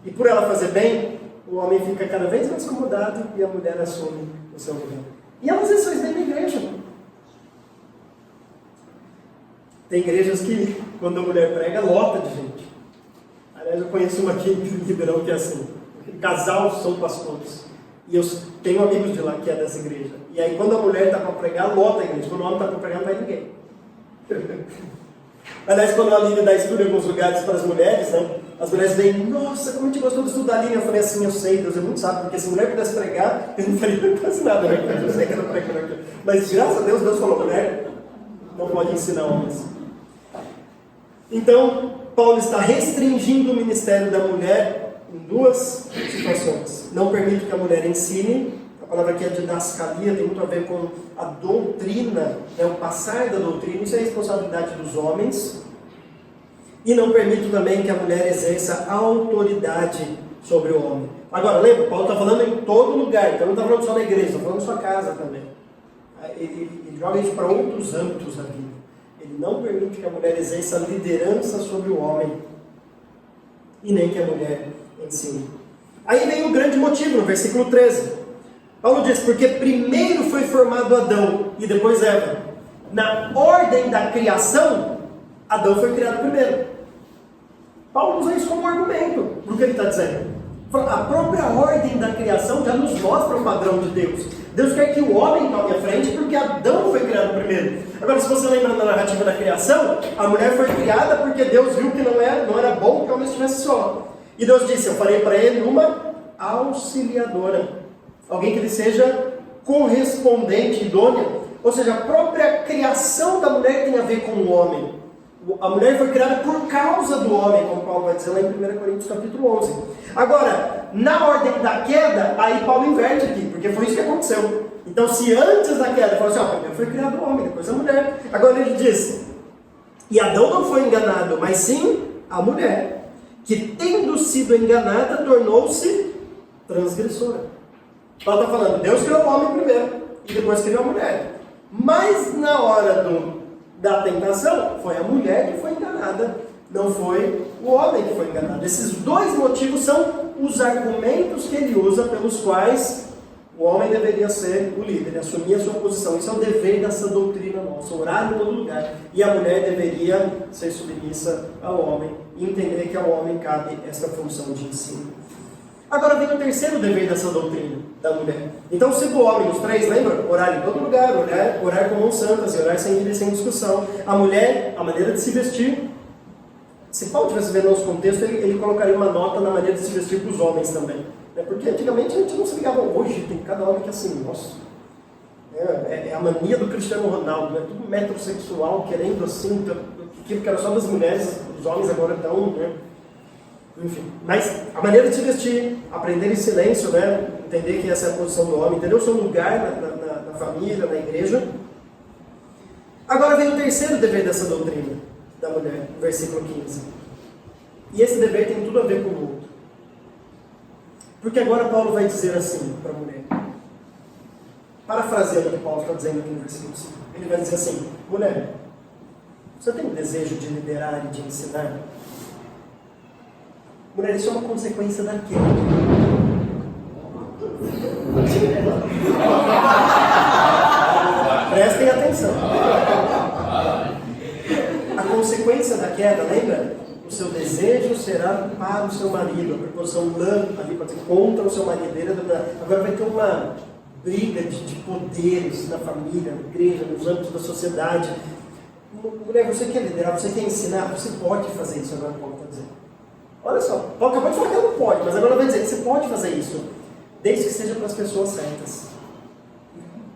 E por ela fazer bem, o homem fica cada vez mais acomodado e a mulher assume o seu lugar. E elas às vezes faz bem na igreja. Tem igrejas que, quando a mulher prega, lota de gente. Aliás, eu conheço uma aqui em Ribeirão que é assim: casal são pastores. E eu tenho amigos de lá que é dessa igreja. E aí, quando a mulher está para pregar, lota a igreja. Quando o homem está para pregar, não vai ninguém. Aliás, quando a Aline dá estudo em alguns lugares para as mulheres, né? As mulheres veem: nossa, como a gente gostou do estudo da Aline. Eu falei assim: eu sei, Deus é muito sábio, porque se a mulher pudesse pregar, eu não faria quase nada, né? Eu sei que ela prega aqui. Mas graças a Deus falou: mulher não pode ensinar homens. Então, Paulo está restringindo o ministério da mulher em duas situações. Não permite que a mulher ensine. A palavra aqui é didascalia, tem muito a ver com a doutrina, né, o passar da doutrina. Isso é responsabilidade dos homens. E não permite também que a mulher exerça autoridade sobre o homem. Agora, lembra, Paulo está falando em todo lugar, então não está falando só na igreja, está falando na sua casa também. Ele joga isso para outros âmbitos da vida. Ele não permite que a mulher exerça liderança sobre o homem, e nem que a mulher ensine. Aí vem o grande motivo, no versículo 13. Paulo diz: porque primeiro foi formado Adão e depois Eva. Na ordem da criação, Adão foi criado primeiro. Paulo usa isso como argumento do que ele está dizendo. A própria ordem da criação já nos mostra o padrão de Deus. Deus quer que o homem tome a frente porque Adão foi criado primeiro. Agora, se você lembra da narrativa da criação, a mulher foi criada porque Deus viu que não era bom que o homem estivesse só. E Deus disse: eu farei para ele uma auxiliadora. Alguém que ele seja correspondente, idônea. Ou seja, a própria criação da mulher tem a ver com o homem. A mulher foi criada por causa do homem, como Paulo vai dizer lá em 1 Coríntios capítulo 11. Agora, na ordem da queda, aí Paulo inverte aqui, porque foi isso que aconteceu. Então, se antes da queda, ele falou assim: primeiro foi criado o homem, depois a mulher. Agora ele diz: e Adão não foi enganado, mas sim a mulher, que tendo sido enganada, tornou-se transgressora. Paulo está falando: Deus criou o homem primeiro, e depois criou a mulher. Mas na hora da tentação, foi a mulher que foi enganada, não foi o homem que foi enganado. Esses dois motivos são os argumentos que ele usa pelos quais o homem deveria ser o líder, assumir a sua posição. Isso é o dever dessa doutrina nossa: orar em todo lugar. E a mulher deveria ser submissa ao homem e entender que ao homem cabe esta função de ensino. Agora vem o terceiro dever dessa doutrina da mulher. Então, se o homem, os três, lembra? Orar em todo lugar, orar com mãos santas, orar sem ira e sem discussão. A mulher, a maneira de se vestir. Se Paulo tivesse vendo nosso contexto, ele colocaria uma nota na maneira de se vestir para os homens também. Porque antigamente a gente não se ligava. Hoje tem cada homem que é assim: nossa, é a mania do Cristiano Ronaldo, né? Tudo metrosexual, querendo assim, aquilo que era só das mulheres, os homens agora estão, né? Enfim, mas a maneira de se vestir, aprender em silêncio, né? Entender que essa é a posição do homem, entender o seu lugar na família, na igreja. Agora vem o terceiro dever dessa doutrina da mulher, no versículo 15. E esse dever tem tudo a ver com o outro. Porque agora Paulo vai dizer assim para a mulher, parafraseando o que Paulo está dizendo aqui no versículo 5. Ele vai dizer assim: mulher, você tem o desejo de liderar e de ensinar? Mulher, isso é uma consequência da queda. Prestem atenção. A consequência da queda, lembra? o seu desejo será para o seu marido. A preposição lã ali pode ser contra o seu marido. Agora vai ter uma briga de poderes na família, na igreja, nos âmbitos da sociedade. Mulher, você quer liderar, você quer ensinar, você pode fazer isso agora, Paulo está dizendo. Olha só, Paulo acabou de falar que ela não pode, mas agora vai dizer que você pode fazer isso, desde que seja para as pessoas certas.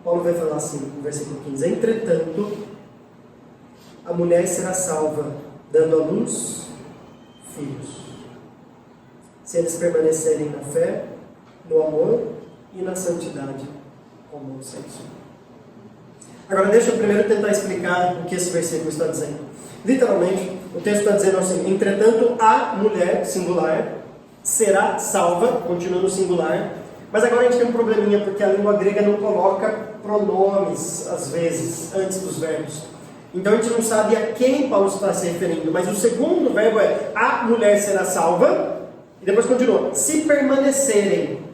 Paulo vai falar assim, no versículo 15: entretanto, a mulher será salva, dando à luz filhos, se eles permanecerem na fé, no amor e na santidade, com bom senso. Agora deixa eu primeiro tentar explicar o que esse versículo está dizendo. Literalmente, o texto está dizendo assim: entretanto, a mulher, singular, será salva, continua no singular, mas agora a gente tem um probleminha, porque a língua grega não coloca pronomes, às vezes, antes dos verbos. Então a gente não sabe a quem Paulo está se referindo, mas o segundo verbo é: a mulher será salva, e depois continua, se permanecerem.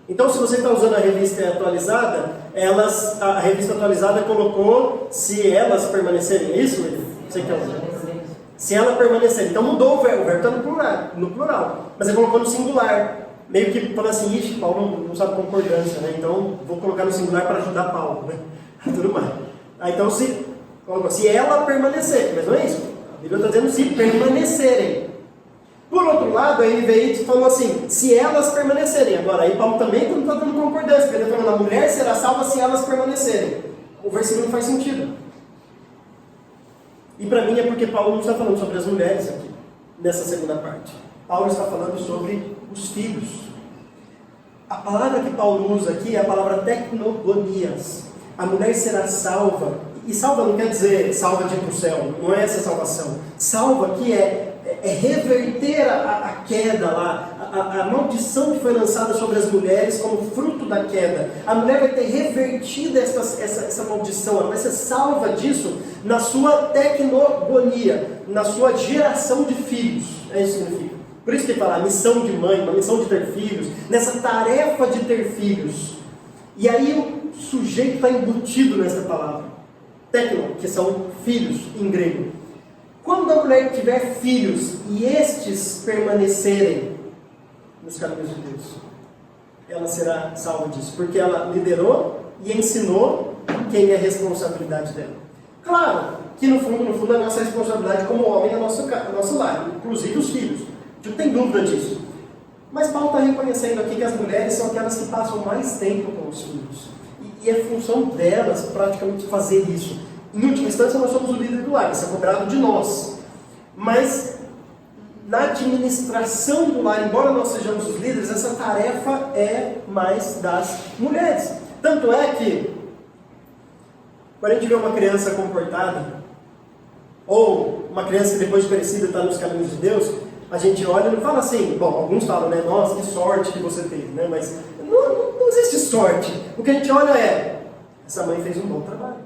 Então, se você está usando a revista atualizada, a revista atualizada colocou se elas permanecerem, é isso? Você quer usar? Se ela permanecer. Então mudou o verbo está no plural, mas ele colocou no singular. Meio que falando assim: ixi, Paulo não sabe concordância, né? Então vou colocar no singular para ajudar Paulo, né? Tudo mais. Então se ela permanecer, mas não é isso. A Bíblia está dizendo se permanecerem. Por outro lado, a NVI falou assim: se elas permanecerem. Agora, aí Paulo também não está dando concordância, porque ele está falando: a mulher será salva se elas permanecerem. O versículo não faz sentido. E para mim é porque Paulo não está falando sobre as mulheres aqui, nessa segunda parte. Paulo está falando sobre os filhos. A palavra que Paulo usa aqui é a palavra tecnogonias. A mulher será salva. E salva não quer dizer salva de ir para o céu, não é essa salvação. Salva aqui é reverter a queda lá, a maldição que foi lançada sobre as mulheres como fruto da queda. A mulher vai ter revertido essa maldição, ela vai ser salva disso na sua tecnogonia, na sua geração de filhos. É isso que significa. Por isso que ele fala a missão de mãe, uma missão de ter filhos, nessa tarefa de ter filhos. E aí o sujeito está embutido nessa palavra, tecno, que são filhos em grego. Quando a mulher tiver filhos e estes permanecerem nos caminhos de Deus, ela será salva disso, porque ela liderou e ensinou quem é a responsabilidade dela. Claro que no fundo a nossa responsabilidade como homem é nosso lar, inclusive os filhos. Não tem dúvida disso. Mas Paulo está reconhecendo aqui que as mulheres são aquelas que passam mais tempo com os filhos. E é função delas praticamente fazer isso. Em última instância, nós somos o líder do lar, isso é cobrado de nós. Mas, na administração do lar, embora nós sejamos os líderes, essa tarefa é mais das mulheres. Tanto é que, quando a gente vê uma criança comportada, ou uma criança que depois de crescida está nos caminhos de Deus, a gente olha e não fala assim, bom, alguns falam, né, nossa, que sorte que você teve, né, mas não existe sorte. O que a gente olha é, essa mãe fez um bom trabalho.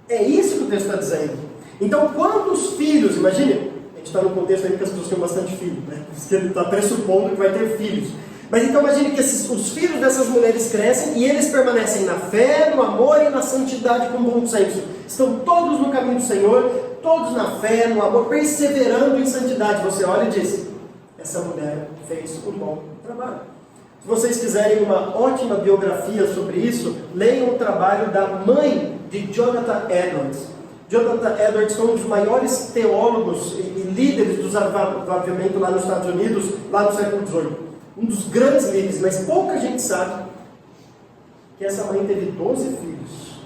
É isso que o texto está dizendo. Então, quando os filhos, imagine, a gente está num contexto aí que as pessoas têm bastante filhos, né? Porque ele está pressupondo que vai ter filhos. Mas então imagine que os filhos dessas mulheres crescem e eles permanecem na fé, no amor e na santidade com bom senso. Estão todos no caminho do Senhor, todos na fé, no amor, perseverando em santidade. Você olha e diz, essa mulher fez um bom trabalho. Se vocês quiserem uma ótima biografia sobre isso, leiam o trabalho da mãe de Jonathan Edwards. Jonathan Edwards foi um dos maiores teólogos e líderes do avivamento lá nos Estados Unidos, lá no século XVIII. Um dos grandes líderes, mas pouca gente sabe que essa mãe teve 12 filhos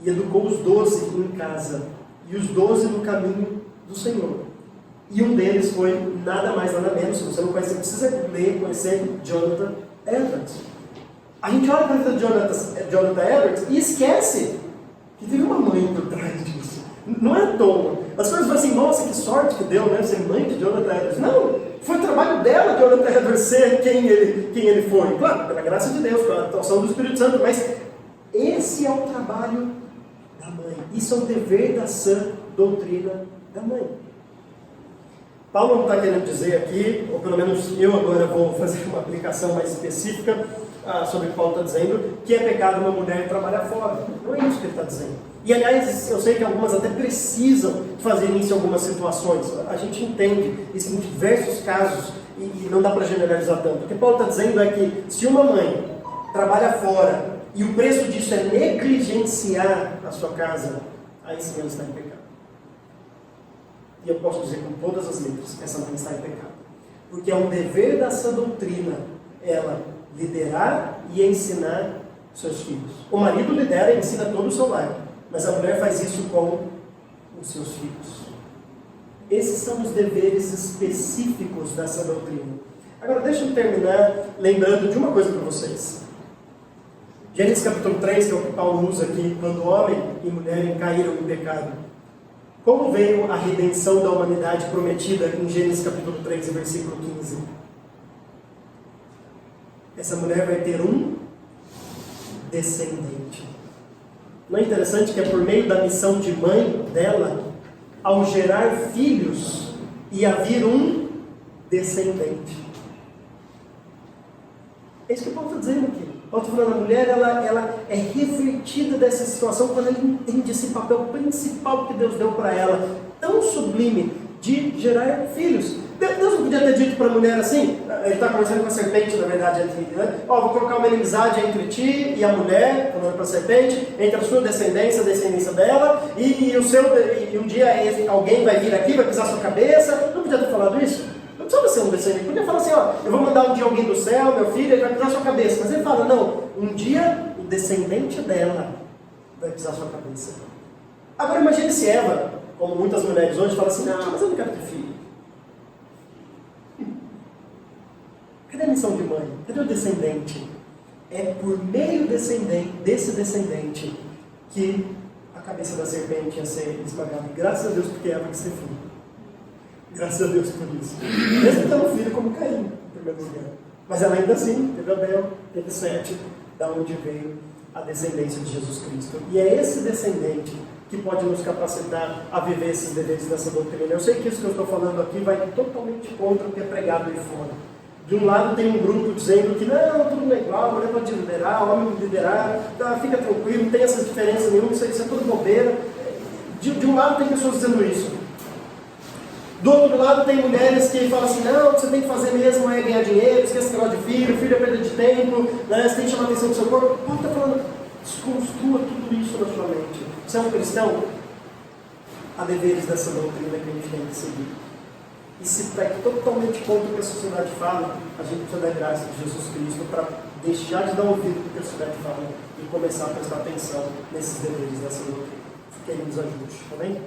e educou os 12 em casa e os 12 no caminho do Senhor. E um deles foi nada mais, nada menos. Se você não conhece, você precisa ler, conhecer Jonathan Edwards. A gente olha para a vida de Jonathan Edwards e esquece que teve uma mãe por trás disso. Não é à toa. As pessoas falam assim, nossa, que sorte que deu, né? Ser mãe de Jonathan Edwards. Não, foi o trabalho dela, Jonathan Edwards, ser quem ele foi. Claro, pela graça de Deus, pela atuação do Espírito Santo, mas esse é o trabalho da mãe. Isso é o dever da sã doutrina da mãe. Paulo não está querendo dizer aqui, ou pelo menos eu agora vou fazer uma aplicação mais específica sobre o que Paulo está dizendo, que é pecado uma mulher trabalhar fora. Não é isso que ele está dizendo. E aliás, eu sei que algumas até precisam fazer isso em algumas situações. A gente entende isso em diversos casos e não dá para generalizar tanto. O que Paulo está dizendo é que se uma mãe trabalha fora e o preço disso é negligenciar a sua casa, aí sim ela está em pecado. E eu posso dizer com todas as letras, essa mãe está em pecado. Porque é um dever dessa doutrina ela liderar e ensinar seus filhos. O marido lidera e ensina todo o seu lar, mas a mulher faz isso com os seus filhos. Esses são os deveres específicos dessa doutrina. Agora deixa eu terminar lembrando de uma coisa para vocês. Gênesis capítulo 3, que é o que Paulo usa aqui, quando homem e mulher caíram no pecado. Como veio a redenção da humanidade prometida em Gênesis capítulo 3, versículo 15? Essa mulher vai ter um descendente. Não é interessante que é por meio da missão de mãe dela, ao gerar filhos, ia vir um descendente. É isso que Paulo está dizendo aqui. Paulo está falando, a mulher ela é revertida dessa situação quando ela entende esse papel principal que Deus deu para ela, tão sublime, de gerar filhos. Deus não podia ter dito para a mulher assim, ele está conversando com a serpente, na verdade, né? Vou colocar uma inimizade entre ti e a mulher, falando para a serpente, entre a sua descendência, a descendência dela, e um dia alguém vai vir aqui, vai pisar sua cabeça. Não podia ter falado isso? Não precisava ser um descendente. Podia falar assim, eu vou mandar um dia alguém do céu, meu filho, ele vai pisar sua cabeça. Mas ele fala, não, um dia o descendente dela vai pisar sua cabeça. Agora imagine se Eva, como muitas mulheres hoje, fala assim, não, mas eu não quero ter filho. Cadê a missão de mãe? Cadê o descendente? É por meio desse descendente que a cabeça da serpente ia ser esmagada. E graças a Deus, porque Eva quis ter filho. Graças a Deus por isso. Mesmo tendo um filho como Caim, em primeiro lugar. Mas ela ainda assim teve Abel, teve Sete, da onde veio a descendência de Jesus Cristo. E é esse descendente que pode nos capacitar a viver esses deveres dessa doutrina. Eu sei que isso que eu estou falando aqui vai totalmente contra o que é pregado aí fora. De um lado tem um grupo dizendo que não, tudo não é igual, a mulher pode liderar, o homem pode liderar, fica tranquilo, não tem essa diferença nenhuma, isso é tudo bobeira. De um lado tem pessoas dizendo isso. Do outro lado tem mulheres que falam assim, não, o que você tem que fazer mesmo é ganhar dinheiro, esquece esse negócio de filho é perda de tempo, né? Você tem que chamar a atenção do seu corpo. Paulo está falando, desconstrua tudo isso na sua mente. Você é um cristão? Há deveres dessa doutrina que a gente tem que seguir. E se está totalmente contra o que a sociedade fala, a gente precisa da graça de Jesus Cristo para deixar de dar ouvido para o que a sociedade fala e começar a prestar atenção nesses deveres dessa doutrina. Que Ele nos ajude, tá bem?